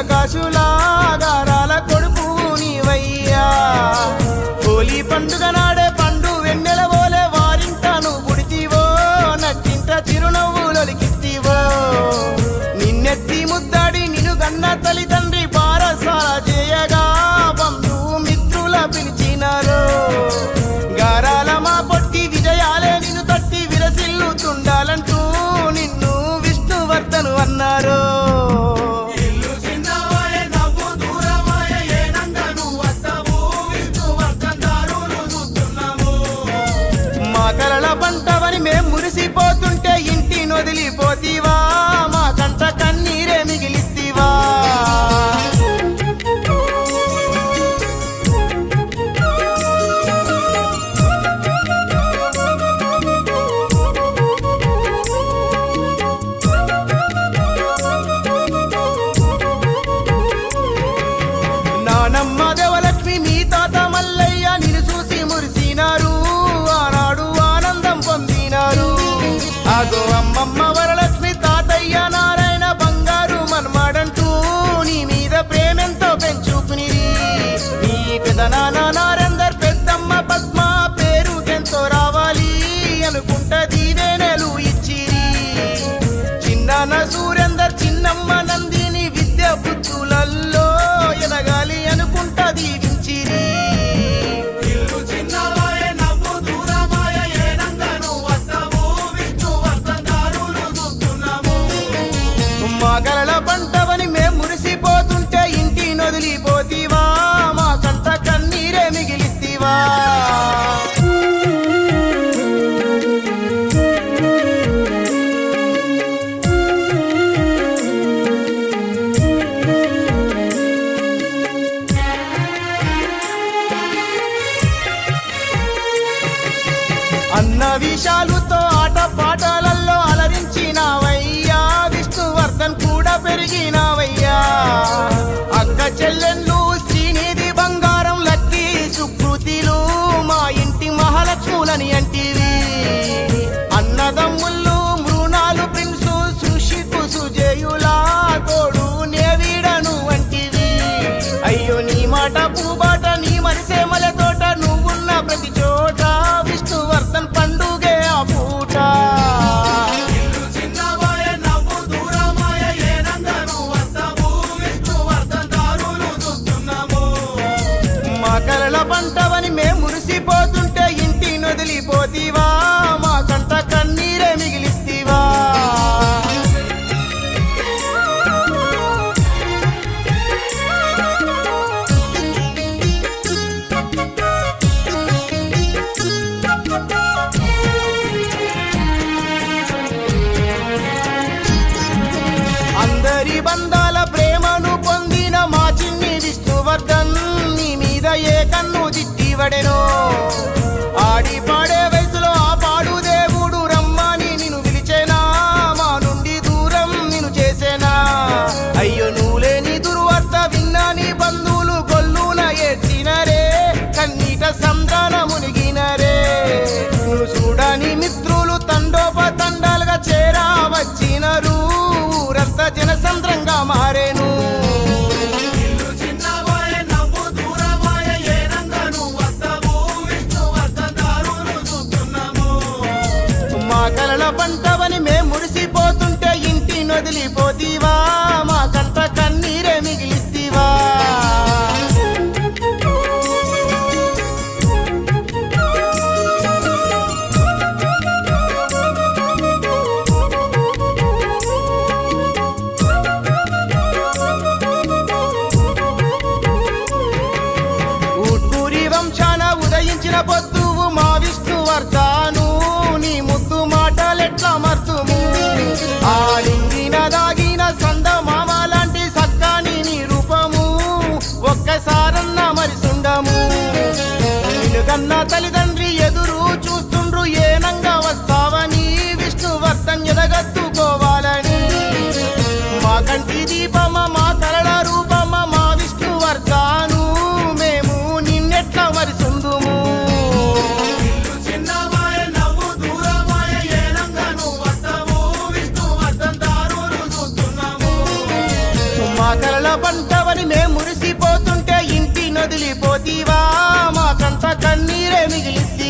కాశులా గారాల కొడుకు నీవయ్యా హోలీ పండుగ నాడే పండు వెన్నెల పోలే వారింటను పుడితివో నట్టింట చిరునవ్వులొలికిత్తివో నిన్నెత్తి ముద్దాడి నిన్ను గన్న తల్లిదండ్రి పారసాల చేయగా బంధు మిత్రుల పిలిచినారు గారాల మా పొట్టి విజయాలే నిన్ను తట్టి విరసిల్లుతుండాలంటూ నిన్ను విష్ణువర్ధను అన్నారు కలల పంటవని మేం మురిసిపోతుంటే ఇంటి నొదిలిపోతీవా మా కంట కన్నీరే మిగిలిస్తీవా నానమ్మ దేవలక్ష్మి మీ తాత మల్లయ్య నిన్ను చూసి మురిసినారు ఆగో అమ్మమ్మ వరలక్ష్మి తాతయ్య నారాయణ బంగారు మన్మాడంటూ నీ మీద ప్రేమెంతో పెంచుకుని నీ పెదనాన్న నారేందర్ పెద్దమ్మ పద్మ పేరు ఎంతో రావాలి అనుకుంటా దీవెనలు ఇచ్చిరి చిన్నాన్న సూరేందర్ చిన్నమ్మ నందిని విద్య బుద్ధులల్లో ఎదగాలి అనుకుంటా దీవించిరి గలల పంటవని మేం మురిసిపోతుంటే ఇంటి నొదిలిపోతీవా మా కంట కన్నీరే మిగిలిస్తీవా అన్న విషాలుతో ఆట పాటలలో అలరించినావయ్యా విష్ణువర్ధన్ కూడా పెరిగినావయ్యా అక్క చెల్లెళ్ళు శ్రీనిధి బంగారం లక్కీ సుకృతిలు మా ఇంటి మహాలక్ష్ములని అంటివి అన్నదమ్ముళ్ళు మృణాలు ప్రిన్సు సుషికు సుజయులా తోడు నేవీడను అంటివి అయ్యో నీ మాట పూబాట నీ మనసే మల తోట నువ్వున్న ప్రతి చోట విష్ణువర్ధన్ పండుగే ఆ పూట కలల పంటవని మేం మురిసిపోతుంటే ఇంటి నొదిలిపోతీవా మా కంట కన్నీరే మిగిలిస్తీవా అందరి బంధాల ప్రేమను పొందిన మా చిన్ని విష్ణువర్ధన్ నీ మీద ఏ కన్ను దిట్టివడెనో ఆడి పాడే వయసులో ఆ పాడు దేవుడు రమ్మని నిన్ను పిలిచేనా మా నుండి దూరం నిన్ను చేసేనా అయ్యో నువ్వు లేని దుర్వార్త విన్నా నీ బంధువులు గొల్లున ఏడ్చినరే కన్నీట సంద్రాన మునిగినరే నువ్వు చూడని మిత్రులు తండోపతండాలుగా చేరా వచ్చినరు ఊరంతా జనసంద్రంగా మారేను కలల పంటవని మేం మురిసిపోతుంటే ఇంటి నొదిలిపోతీవా మా కంట కన్నీరే మిగిలిస్తీవా ఊట్కూరి వంశాన ఉదయించిన పొద్దువు మా విష్ణువర్ధను నీ ముద్దు మాటలెట్లా మర్తుము ఆ నింగిన దాగి కన్నీరే మిగిలిద్ది